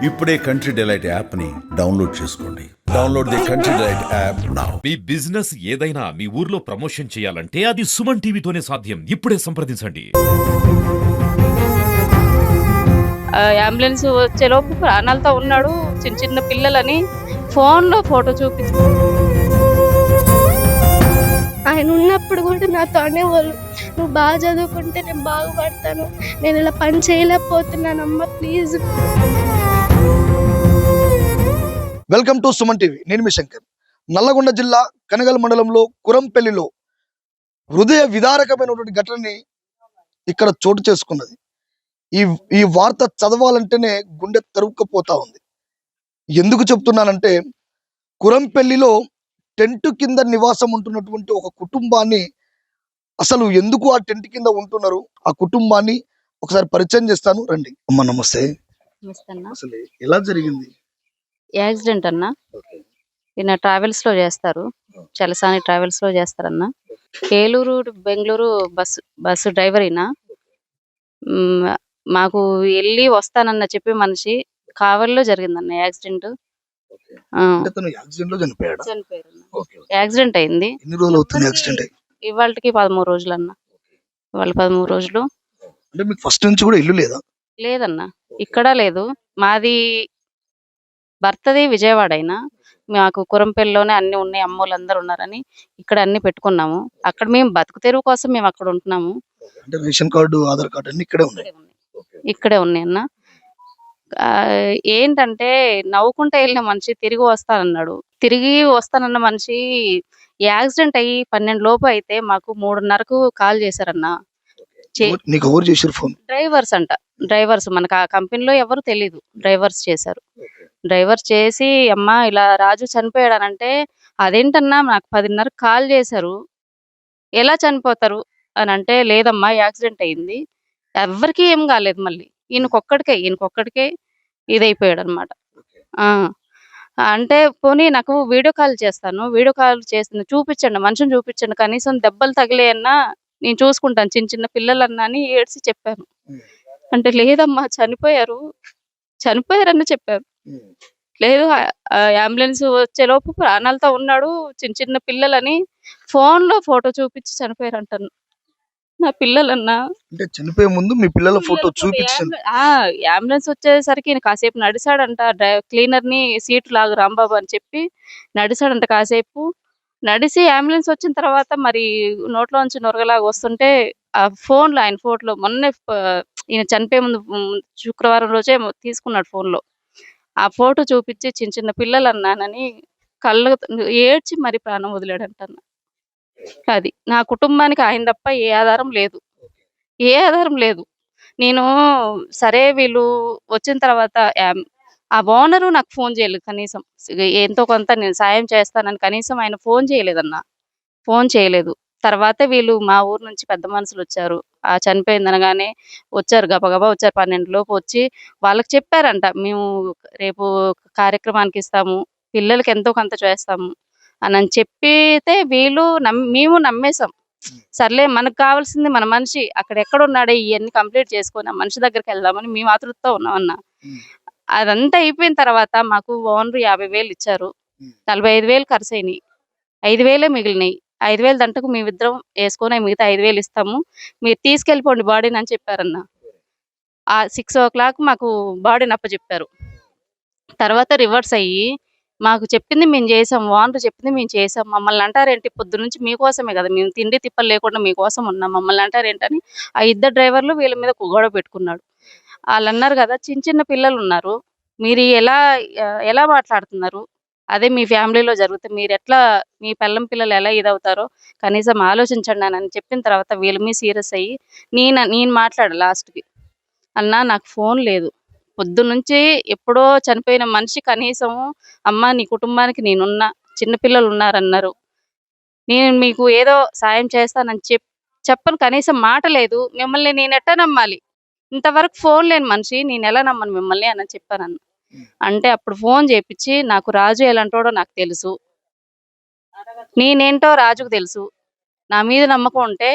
ఇప్పుడే country delight app ని download చేసుకోండి. Download the country delight app now. Me business ఏదైనా మీ ఊర్లో ప్రమోషన్ చేయాలంటే అది సుమన్ టీవీతోనే సాధ్యం. ఇప్పుడే సంప్రదించండి. అంబులెన్స్ వచ్చేలోపు ప్రాణాలతో ఉన్నాడు. చిన్న చిన్న పిల్లలని ఫోన్లో ఫోటో చూపించి ఆయన ఉన్నప్పుడు కూడా నాతో అనేవాళ్ళు, నువ్వు బాగా చదువుకుంటే నేను బాగుపడతాను, నేను ఇలా పని చేయలేకపోతున్నాను అమ్మ please. Welcome to Suman TV. నేను మీ శంకర్. నల్లగొండ జిల్లా కనగల్ మండలంలో కురంపెల్లిలో హృదయ విదారకమైనటువంటి ఘటనని ఇక్కడ చోటు చేసుకున్నది. ఈ వార్త చదవాలంటేనే గుండె తరుక్కుపోతా ఉంది. ఎందుకు చెప్తున్నానంటే, కురంపెల్లిలో టెంట్ కింద నివాసం ఉంటున్నటువంటి ఒక కుటుంబాన్ని, అసలు ఎందుకు ఆ టెంట్ కింద ఉంటున్నారు, ఆ కుటుంబాన్ని ఒకసారి పరిచయం చేస్తాను, రండి. అమ్మ నమస్తే. అసలు ఎలా జరిగింది యాక్సిడెంట్ అన్న? ఈయన ట్రావెల్స్ లో చేస్తారు, చలసాని ట్రావెల్స్ లో చేస్తారన్న. ఏలూరు బెంగళూరు బస్సు డ్రైవర్ ఈయన. మాకు వెళ్ళి వస్తానన్న చెప్పి మనిషి కావలిలో జరిగిందన్న యాక్సిడెంట్. యాక్సిడెంట్ అయింది. ఇవాళకి 13 రోజులు అన్న. ఇవాళ 13 రోజులు. ఫస్ట్ నుంచి కూడా ఇల్లు లేదా? లేదన్న, ఇక్కడ లేదు. మాది భర్తది విజయవాడ. అయినా మాకు కురంపల్లిలోనే అన్ని ఉన్నాయి, అమ్మోళ్ళందరూ ఉన్నారని ఇక్కడ అన్ని పెట్టుకున్నాము. అక్కడ మేము బతుకు తెరువు కోసం మేము అక్కడ ఉంటున్నాము. రేషన్ కార్డు, ఆధార్ కార్డు అన్ని ఇక్కడే ఉన్నాయి అన్న. ఏంటంటే నవ్వుకుంటా వెళ్ళిన మనిషి తిరిగి వస్తానన్నాడు. తిరిగి వస్తానన్న మనిషి యాక్సిడెంట్ అయ్యి 12 లోపు అయితే మాకు 3:30కు కాల్ చేశారన్న. డ్రైవర్స్ అంట. డ్రైవర్స్ మనకు ఆ కంపెనీలో ఎవరు తెలీదు, డ్రైవర్స్ చేశారు. డ్రైవర్స్ చేసి, అమ్మా ఇలా రాజు చనిపోయాడనంటే, అదేంటన్నా నాకు 10:30కు కాల్ చేశారు, ఎలా చనిపోతారు అని అంటే, లేదమ్మా యాక్సిడెంట్ అయింది, ఎవరికి ఏం కాలేదు, మళ్ళీ ఈయనకొక్కడికే ఇదైపోయాడు అనమాట. అంటే పోనీ నాకు వీడియో కాల్ చేస్తాను, వీడియో కాల్ చేస్తాను, చూపించండి, మనిషిని చూపించండి, కనీసం దెబ్బలు తగిలేయన్నా నేను చూసుకుంటాను, చిన్న చిన్న పిల్లలన్నా అని ఏడ్చి చెప్పాను. అంటే లేదమ్మా చనిపోయారని చెప్పారు. లేదు, అంబులెన్స్ వచ్చేలోపు ప్రాణాలతో ఉన్నాడు, చిన్న చిన్న పిల్లలని ఫోన్లో ఫోటో చూపించి చనిపోయారు అంటాను. నా పిల్లలన్నా చనిపోయే ముందు మీ పిల్లల ఫోటో చూపించాను. అంబులెన్స్ వచ్చేసరికి కాసేపు నడిచాడంట. క్లీనర్ ని సీటు లాగు రాంబాబు అని చెప్పి నడిచాడంట. కాసేపు నడిచి అంబులెన్స్ వచ్చిన తర్వాత మరి నోట్లోంచి నొరగలాగా వస్తుంటే ఆ ఫోన్లో, ఆయన ఫోటోలో మొన్నే ఈయన చనిపోయే ముందు శుక్రవారం రోజే తీసుకున్నాడు ఫోన్లో. ఆ ఫోటో చూపించి చిన్న చిన్న పిల్లలు అన్నానని కళ్ళు ఏడ్చి మరి ప్రాణం వదిలాడంట. అది నా కుటుంబానికి ఆయన తప్ప ఏ ఆధారం లేదు. నేను సరే వీళ్ళు వచ్చిన తర్వాత ఆ ఓనరు నాకు ఫోన్ చేయలేదు, కనీసం ఎంతో కొంత నేను సాయం చేస్తానని కనీసం ఆయన ఫోన్ చేయలేదు. తర్వాత వీళ్ళు మా ఊరు నుంచి పెద్ద మనుషులు వచ్చారు. ఆ చనిపోయిందనగానే వచ్చారు, గబగబా వచ్చారు. 12 లోపు వచ్చి వాళ్ళకి చెప్పారంట, మేము రేపు కార్యక్రమానికి ఇస్తాము, పిల్లలకి ఎంతో కొంత చేస్తాము అని చెప్పితే మేము నమ్మేశాం. సర్లే, మనకు కావాల్సింది మన మనిషి అక్కడ ఎక్కడున్నాడే, ఇవన్నీ కంప్లీట్ చేసుకొని ఆ మనిషి దగ్గరికి వెళ్దామని మేము ఆతృతతో ఉన్నామన్నా. అదంతా అయిపోయిన తర్వాత మాకు ఓనర్ 50,000 ఇచ్చారు. 45,000 ఖర్చు అయినాయి, 5,000 మిగిలినాయి. 5,000 దంటకు మేమిద్దరం వేసుకొని మిగతా 5,000 ఇస్తాము, మీరు తీసుకెళ్ళిపోండి బాడీని అని చెప్పారన్న. ఆ 6 o'clock మాకు బాడీని అప్పచెప్పారు. తర్వాత రివర్స్ అయ్యి మాకు చెప్పింది మేము చేసాం, ఓనర్ చెప్పింది మేము చేసాం, మమ్మల్ని అంటారేంటి, పొద్దు నుంచి మీకోసమే కదా, మేము తిండి తిప్పలు లేకుండా మీకోసం ఉన్నాం, మమ్మల్ని అంటారేంటని ఆ 2 డ్రైవర్లు వీళ్ళ మీద గొడవ పెట్టుకున్నాడు. వాళ్ళు అన్నారు కదా, చిన్న చిన్న పిల్లలు ఉన్నారు, మీరు ఎలా మాట్లాడుతున్నారు, అదే మీ ఫ్యామిలీలో జరిగితే మీరు ఎట్లా, మీ పిల్లలు ఎలా ఇదవుతారో కనీసం ఆలోచించండి అని చెప్పిన తర్వాత వీళ్ళ మీద సీరియస్ అయ్యి నేను మాట్లాడ లాస్ట్కి, అన్నా నాకు ఫోన్ లేదు, పొద్దున్నుంచి ఎప్పుడో చనిపోయిన మనిషి కనీసం అమ్మ నీ కుటుంబానికి నేనున్నా, చిన్నపిల్లలు ఉన్నారన్నారు, నేను మీకు ఏదో సాయం చేస్తానని చెప్పను, కనీసం మాట లేదు, మిమ్మల్ని నేను ఎట్టా నమ్మాలి, ఇంతవరకు ఫోన్ లేని మనిషి నేను ఎలా నమ్మను మిమ్మల్ని అని చెప్పానన్న. అంటే అప్పుడు ఫోన్ చేపించి, నాకు రాజు ఎలాంటోడో నాకు తెలుసు, నేనేంటో రాజుకు తెలుసు, నా మీద నమ్మకం ఉంటే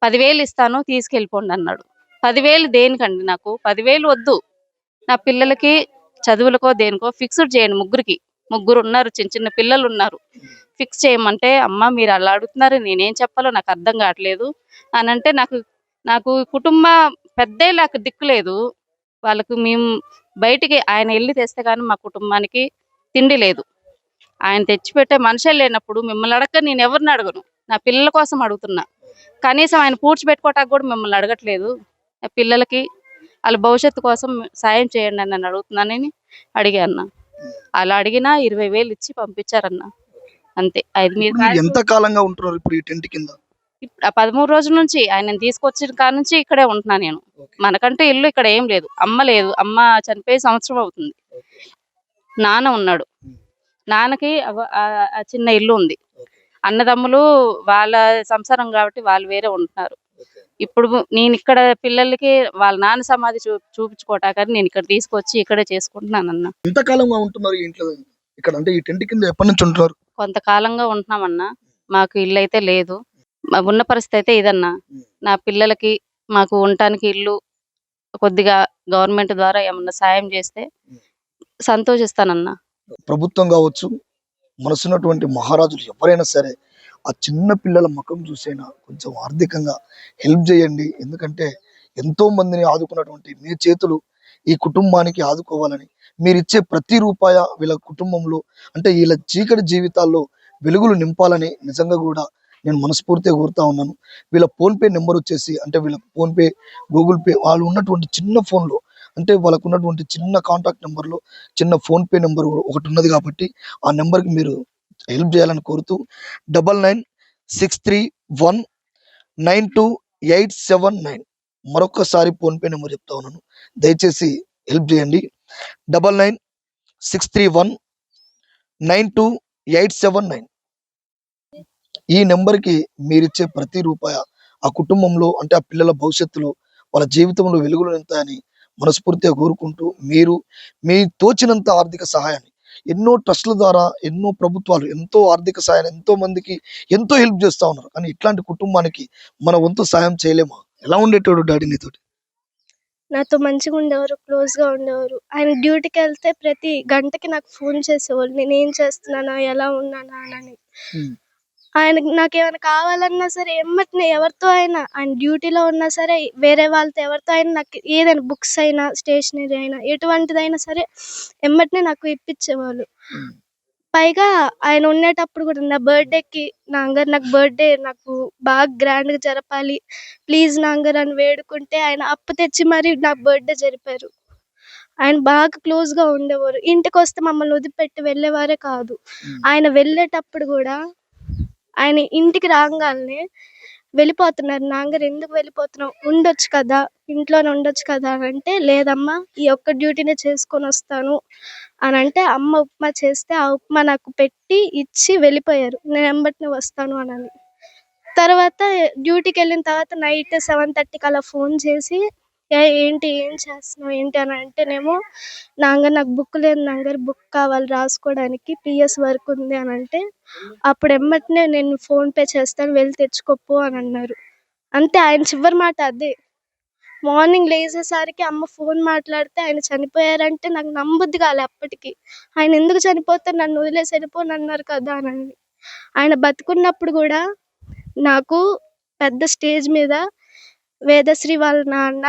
10,000 ఇస్తాను తీసుకెళ్ళిపోండి అన్నాడు. 10,000 దేనికండి, నాకు 10,000 వద్దు, నా పిల్లలకి చదువులకో దేనికో ఫిక్స్డ్ చేయండి. ముగ్గురు ఉన్నారు, చిన్న చిన్న పిల్లలు ఉన్నారు. ఫిక్స్ చేయమంటే, అమ్మ మీరు అలా అడుగుతున్నారు, నేనేం చెప్పాలో నాకు అర్థం కావట్లేదు అని అంటే, నాకు కుటుంబ పెద్దే నాకు దిక్కు లేదు. వాళ్ళకు మేము బయటికి ఆయన వెళ్ళి తెస్తే కానీ మా కుటుంబానికి తిండి లేదు. ఆయన తెచ్చిపెట్టే మనిషే లేనప్పుడు మిమ్మల్ని అడగక నేను ఎవరిని అడగను. నా పిల్లల కోసం అడుగుతున్నా. కనీసం ఆయన పూడ్చిపెట్టుకోవటానికి కూడా మిమ్మల్ని అడగట్లేదు. నా పిల్లలకి వాళ్ళ భవిష్యత్తు కోసం సాయం చేయండి అని నన్ను అడుగుతున్నానని అడిగా అన్న. అలా అడిగినా 20,000 ఇచ్చి పంపించారన్న. అంతే. మీరు ఎంత కాలంగా ఉంటున్నారు ఇప్పుడు ఈ టెంట్ కింద? 13 రోజుల నుంచి ఆయన తీసుకొచ్చిన కాడ నుంచి ఇక్కడే ఉంటున్నా నేను. మనకంటే ఇల్లు ఇక్కడ ఏం లేదు. అమ్మ లేదు. అమ్మ చనిపోయి సంవత్సరం అవుతుంది. నాన్న ఉన్నాడు. నాన్నకి ఆ చిన్న ఇల్లు ఉంది. అన్నదమ్ములు వాళ్ళ సంసారం కాబట్టి వాళ్ళు వేరే ఉంటున్నారు. ఇప్పుడు నేను ఇక్కడ పిల్లలకి వాళ్ళ నాన్న సమాధి చూపించుకోవటానికి నేను ఇక్కడ తీసుకొచ్చి ఇక్కడే చేసుకుంటున్నానన్న. ఎంత కాలంగా ఉంటున్నారు ఈ ఇంట్లో ఇక్కడ? అంటే ఈ టెంట్ కింద ఎప్పటి నుంచి ఉంటున్నారు? కొంతకాలంగా ఉంటున్నామన్నా. మాకు ఇల్లు అయితే లేదు. ఉన్న పరిస్థితి అయితే ఇదన్నా. నా పిల్లలకి మాకు ఉండటానికి ఇల్లు కొద్దిగా గవర్నమెంట్ ద్వారా ఏమన్నా సాయం చేస్తే సంతోషిస్తానన్నా. ప్రభుత్వం కావచ్చు, మనసున్నటువంటి మహారాజులు ఎవరైనా సరే ఆ చిన్న పిల్లల ముఖం చూసైనా కొంచెం ఆర్థికంగా హెల్ప్ చేయండి. ఎందుకంటే ఎంతో మందిని ఆదుకున్నటువంటి మీ చేతులు ఈ కుటుంబానికి ఆదుకోవాలని, మీరు ఇచ్చే ప్రతి రూపాయ వీళ్ళ కుటుంబంలో అంటే వీళ్ళ చీకటి జీవితాల్లో వెలుగులు నింపాలని నిజంగా కూడా నేను మనస్ఫూర్తిగా కోరుతా ఉన్నాను. వీళ్ళ ఫోన్పే నెంబర్ వచ్చేసి అంటే వీళ్ళ ఫోన్పే, గూగుల్ పే వాళ్ళు ఉన్నటువంటి చిన్న ఫోన్లో అంటే వాళ్ళకు ఉన్నటువంటి చిన్న కాంటాక్ట్ నెంబర్లో చిన్న ఫోన్పే నెంబర్ ఒకటి ఉన్నది కాబట్టి ఆ నెంబర్కి మీరు హెల్ప్ చేయాలని కోరుతూ 9963192879 మరొకసారి ఫోన్పే నెంబర్ చెప్తా ఉన్నాను, దయచేసి హెల్ప్ చేయండి. 9963192879 ఈ నెంబర్కి మీరిచ్చే ప్రతి రూపాయ ఆ కుటుంబంలో అంటే ఆ పిల్లల భవిష్యత్తులో వాళ్ళ జీవితంలో వెలుగులు నింపుతాయని మనస్ఫూర్తిగా కోరుకుంటూ, మీరు మీ తోచినంత ఆర్థిక సహాయాన్ని ఎన్నో ట్రస్టుల ద్వారా ఎన్నో ప్రభుత్వాలు ఎంతో ఆర్థిక సహాయాన్ని ఎంతో మందికి ఎంతో హెల్ప్ చేస్తా ఉన్నారు. కానీ ఇట్లాంటి కుటుంబానికి మన వంతు సాయం చేయలేమా? ఎలా ఉండేటోడు డాడీ నీతోటి? నాతో మంచిగా ఉండేవారు, క్లోజ్గా ఉండేవారు. ఆయన డ్యూటీకి వెళ్తే ప్రతి గంటకి నాకు ఫోన్ చేసేవాళ్ళు, నేను ఏం చేస్తున్నానా, ఎలా ఉన్నానా అని. ఆయనకి నాకేమైనా కావాలన్నా సరే ఎమ్మటనే ఎవరితో అయినా, ఆయన డ్యూటీలో ఉన్నా సరే వేరే వాళ్ళతో ఎవరితో అయినా నాకు ఏదైనా బుక్స్ అయినా స్టేషనరీ అయినా ఎటువంటిదైనా సరే ఎమ్మటనే నాకు ఇప్పించేవాళ్ళు. పైగా ఆయన ఉండేటప్పుడు కూడా నా బర్త్డేకి నాన్నగారు నాకు బర్త్డే నాకు బాగా గ్రాండ్గా జరపాలి ప్లీజ్ నాన్నగారు అని వేడుకుంటే ఆయన అప్పు తెచ్చి మరీ నాకు బర్త్డే జరిపారు. ఆయన బాగా క్లోజ్గా ఉండేవారు. ఇంటికి వస్తే మమ్మల్ని వదిలిపెట్టి వెళ్ళేవారే కాదు. ఆయన వెళ్ళేటప్పుడు కూడా ఆయన ఇంటికి రాగానే వెళ్ళిపోతున్నారు. నాన్నగారు ఎందుకు వెళ్ళిపోతున్నావు, ఉండొచ్చు కదా, ఇంట్లోనే ఉండొచ్చు కదా అని అంటే, లేదమ్మా ఈ ఒక్క డ్యూటీనే చేసుకొని వస్తాను అని అంటే, అమ్మ ఉప్మా చేస్తే ఆ ఉప్మా నాకు పెట్టి ఇచ్చి వెళ్ళిపోయారు. నేను వెంబటనే వస్తాను అని. తర్వాత డ్యూటీకి వెళ్ళిన తర్వాత నైట్ 7:30కి అలా ఫోన్ చేసి ఏంటి ఏం చేస్తున్నావు ఏంటి అని అంటేనేమో, నాన్నగారు నాకు బుక్ లేదు నాన్నగారు, బుక్ కావాలి రాసుకోవడానికి, పిఎస్ వర్క్ ఉంది అని అంటే, అప్పుడు ఎమ్మటనే నేను ఫోన్పే చేస్తాను వెళ్ళి తెచ్చుకోపో అని అన్నారు. అంతే, ఆయన చివరి మాట అదే. మార్నింగ్ లేచేసరికి అమ్మ ఫోన్ మాట్లాడితే ఆయన చనిపోయారంటే నాకు నమ్మబుద్ధి కాలే అప్పటికి. ఆయన ఎందుకు చనిపోతారు, నన్ను వదిలేసి వెళ్ళిపోని అన్నారు కదా అని. ఆయన బతుకున్నప్పుడు కూడా నాకు పెద్ద స్టేజ్ మీద వేదశ్రీ వాళ్ళ నాన్న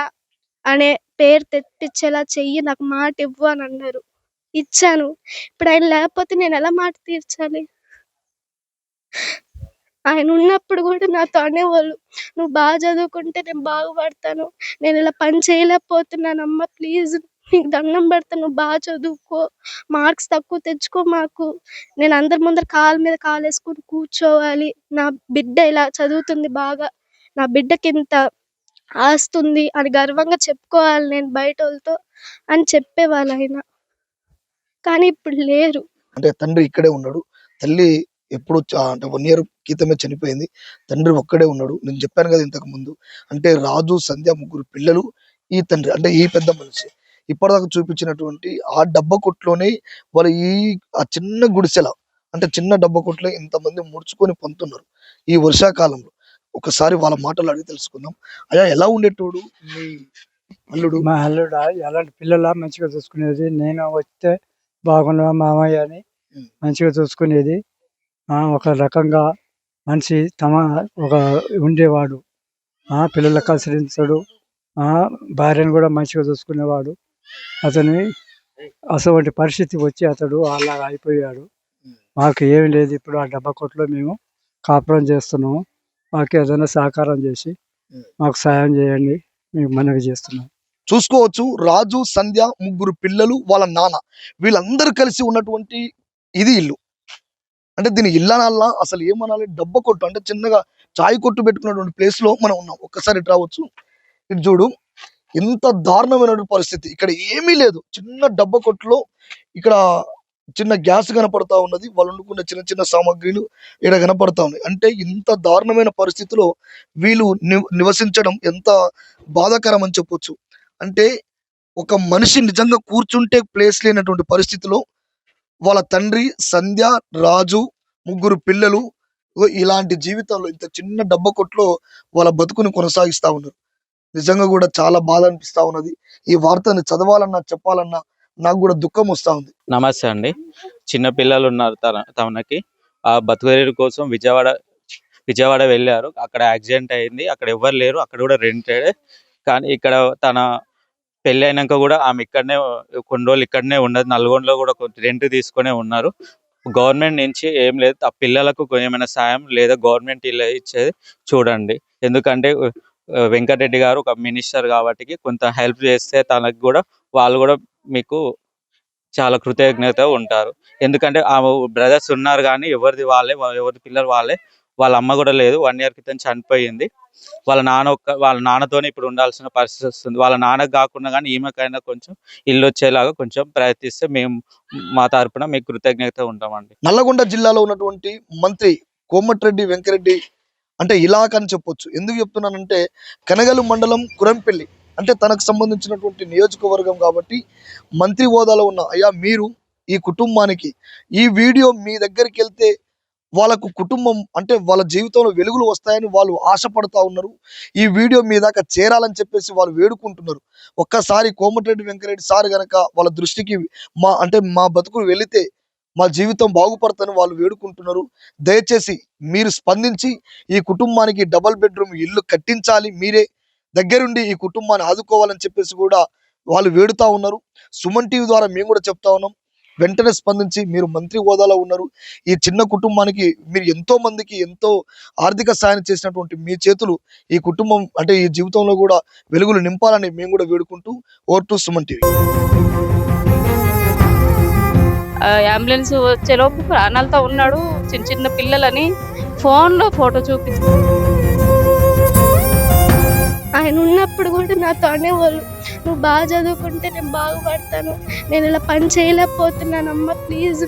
అనే పేరు తెప్పించేలా చెయ్యి, నాకు మాట ఇవ్వు అని అన్నారు. ఇచ్చాను. ఇప్పుడు ఆయన లేకపోతే నేను ఎలా మాట తీర్చాలి? ఆయన ఉన్నప్పుడు కూడా నాతో అనేవాళ్ళు, నువ్వు బాగా చదువుకుంటే నేను బాగుపడతాను, నేను ఇలా పని చేయలేకపోతున్నానమ్మ, ప్లీజ్ నీకు దండం పెడతాను, నువ్వు బాగా చదువుకో, మార్క్స్ తక్కువ తెచ్చుకో మాకు, నేను అందరి ముందర కాలు మీద కాలు వేసుకుని కూర్చోవాలి, నా బిడ్డ ఇలా చదువుతుంది బాగా, నా బిడ్డకి ఇంత ఆస్తుంది అని గర్వంగా చెప్పుకోవాలి నేను బయట వాళ్ళతో అని చెప్పేవాళ్ళు ఆయన. కానీ ఇప్పుడు లేరు. అంటే తండ్రి ఇక్కడే ఉన్నాడు, తల్లి ఎప్పుడు అంటే 1 year క్రితమే చనిపోయింది, తండ్రి ఒక్కడే ఉన్నాడు. నేను చెప్పాను కదా ఇంతకు ముందు, అంటే రాజు, సంధ్య ముగ్గురు పిల్లలు, ఈ తండ్రి అంటే ఈ పెద్ద మనిషి ఇప్పటిదాకా చూపించినటువంటి ఆ డబ్బా కొట్టులోనే వాళ్ళు ఆ చిన్న గుడిసెల అంటే చిన్న డబ్బా కొట్టులో ఇంతమంది ముడుచుకొని పొందుతున్నారు ఈ వర్షాకాలంలో. ఒకసారి వాళ్ళ మాటలు అడిగి తెలుసుకుందాం. అయ్యా ఎలా ఉండేటోడు మీ అల్లుడు మా అల్లుడు ఎలాంటి పిల్లల మంచిగా చూసుకునేది. నేను వస్తే బాగున్నా మామయ్య అని మంచిగా చూసుకునేది. ఒక రకంగా మనిషి ఒక ఉండేవాడు. పిల్లలకు కసిరించడు. భార్యను కూడా మంచిగా చూసుకునేవాడు. అతని అటువంటి పరిస్థితి వచ్చి అతడు అలా అయిపోయాడు. మాకు ఏమి లేదు. ఇప్పుడు ఆ డబ్బా కొట్లో మేము కాపురం చేస్తున్నాము. మాకు ఏదైనా సహకారం చేసి మాకు సాయం చేయండి మీకు మనవి చేస్తున్నాం. చూసుకోవచ్చు. రాజు, సంధ్య, ముగ్గురు పిల్లలు, వాళ్ళ నాన్న, వీళ్ళందరూ కలిసి ఉన్నటువంటి ఇది ఇల్లు. అంటే దీని ఇల్లనల్లా అసలు ఏమనాలి, డబ్బా కొట్టు అంటే చిన్నగా చాయ్ కొట్టు పెట్టుకున్నటువంటి ప్లేస్ లో మనం ఉన్నాం. ఒక్కసారి ఇటు రావచ్చు. ఇటు చూడు, ఎంత దారుణమైనటువంటి పరిస్థితి. ఇక్కడ ఏమీ లేదు. చిన్న డబ్బా కొట్టులో ఇక్కడ చిన్న గ్యాస్ కనపడతా ఉన్నది. వాళ్ళు వండుకున్న చిన్న చిన్న సామాగ్రిలు ఇక్కడ కనపడతా ఉన్నాయి. అంటే ఇంత దారుణమైన పరిస్థితిలో వీళ్ళు నివసించడం ఎంత బాధాకరం అని చెప్పొచ్చు. అంటే ఒక మనిషి నిజంగా కూర్చుంటే ప్లేస్ లేనటువంటి పరిస్థితిలో వాళ్ళ తండ్రి, సంధ్య, రాజు, ముగ్గురు పిల్లలు ఇలాంటి జీవితంలో ఇంత చిన్న డబ్బా కొట్లో వాళ్ళ బతుకుని కొనసాగిస్తా ఉన్నారు. నిజంగా కూడా చాలా బాధ అనిపిస్తా ఉన్నది. ఈ వార్తని చదవాలన్నా చెప్పాలన్నా నాకు కూడా దుఃఖం వస్తా ఉంది. నమస్తే అండి. చిన్న పిల్లలు ఉన్నారు తనకి. ఆ బతుకుదేరు కోసం విజయవాడ వెళ్ళారు. అక్కడ యాక్సిడెంట్ అయింది. అక్కడ ఎవ్వరు లేరు. అక్కడ కూడా రెంటెడ్. కానీ ఇక్కడ తన పెళ్లి అయినాక కూడా ఆమె ఇక్కడనే కొన్ని రోజులు ఇక్కడనే ఉన్నది. నల్గొండలో కూడా రెంట్ తీసుకునే ఉన్నారు. గవర్నమెంట్ నుంచి ఏం లేదు. ఆ పిల్లలకు ఏమైనా సాయం లేదా గవర్నమెంట్ ఇల్లు ఇచ్చేది చూడండి. ఎందుకంటే వెంకటరెడ్డి గారు ఒక మినిస్టర్ కాబట్టి కొంత హెల్ప్ చేస్తే తనకు కూడా వాళ్ళు కూడా మీకు చాలా కృతజ్ఞత ఉంటారు. ఎందుకంటే ఆ బ్రదర్స్ ఉన్నారు కానీ ఎవరి పిల్లలు వాళ్ళే. వాళ్ళ అమ్మ కూడా లేదు. 1 year క్రితం చనిపోయింది. వాళ్ళ నాన్నతోనే ఇప్పుడు ఉండాల్సిన పరిస్థితి వస్తుంది. వాళ్ళ నాన్నకు కాకుండా కానీ ఈమెకైనా కొంచెం ఇల్లు వచ్చేలాగా కొంచెం ప్రయత్నిస్తే మేము మా తరపున మీకు కృతజ్ఞత ఉంటామండి. నల్లగొండ జిల్లాలో ఉన్నటువంటి మంత్రి కోమటిరెడ్డి వెంకరెడ్డి అంటే ఇలాగ అని చెప్పొచ్చు. ఎందుకు చెప్తున్నానంటే కనగలు మండలం కురంపల్లి అంటే తనకు సంబంధించినటువంటి నియోజకవర్గం కాబట్టి మంత్రి హోదాలో ఉన్న అయ్యా మీరు ఈ కుటుంబానికి ఈ వీడియో మీ దగ్గరికి వెళ్తే వాళ్ళకు కుటుంబం అంటే వాళ్ళ జీవితంలో వెలుగులు వస్తాయని వాళ్ళు ఆశపడతా ఉన్నారు. ఈ వీడియో మీ దాకా చేరాలని చెప్పేసి వాళ్ళు వేడుకుంటున్నారు. ఒక్కసారి కోమటిరెడ్డి వెంకరెడ్డి సార్ గనక వాళ్ళ దృష్టికి మా బతుకులు వెళితే మా జీవితం బాగుపడతాని వాళ్ళు వేడుకుంటున్నారు. దయచేసి మీరు స్పందించి ఈ కుటుంబానికి డబుల్ బెడ్రూమ్ ఇల్లు కట్టించాలి. మీరే దగ్గరుండి ఈ కుటుంబాన్ని ఆదుకోవాలని చెప్పేసి కూడా వాళ్ళు వేడుతా ఉన్నారు. సుమన్ టీవీ ద్వారా మేము కూడా చెప్తా ఉన్నాం. వెంటనే స్పందించి మీరు మంత్రి హోదాలో ఉన్నారు. ఈ చిన్న కుటుంబానికి మీరు ఎంతో మందికి ఎంతో ఆర్థిక సాయం చేసినటువంటి మీ చేతులు ఈ కుటుంబం అంటే ఈ జీవితంలో కూడా వెలుగులు నింపాలని మేము కూడా వేడుకుంటూ over to Suman TV. Ambulance వచ్చేలోపు ప్రాణాలతో ఉన్నాడు. చిన్న చిన్న పిల్లలని ఫోన్లో ఫోటో చూపించి ఆయన ఉన్నప్పుడు కూడా నాతో అనేవాళ్ళు, నువ్వు బాగా చదువుకుంటే నేను బాగుపడతాను, నేను ఇలా పని చేయలేకపోతున్నాను అమ్మ ప్లీజ్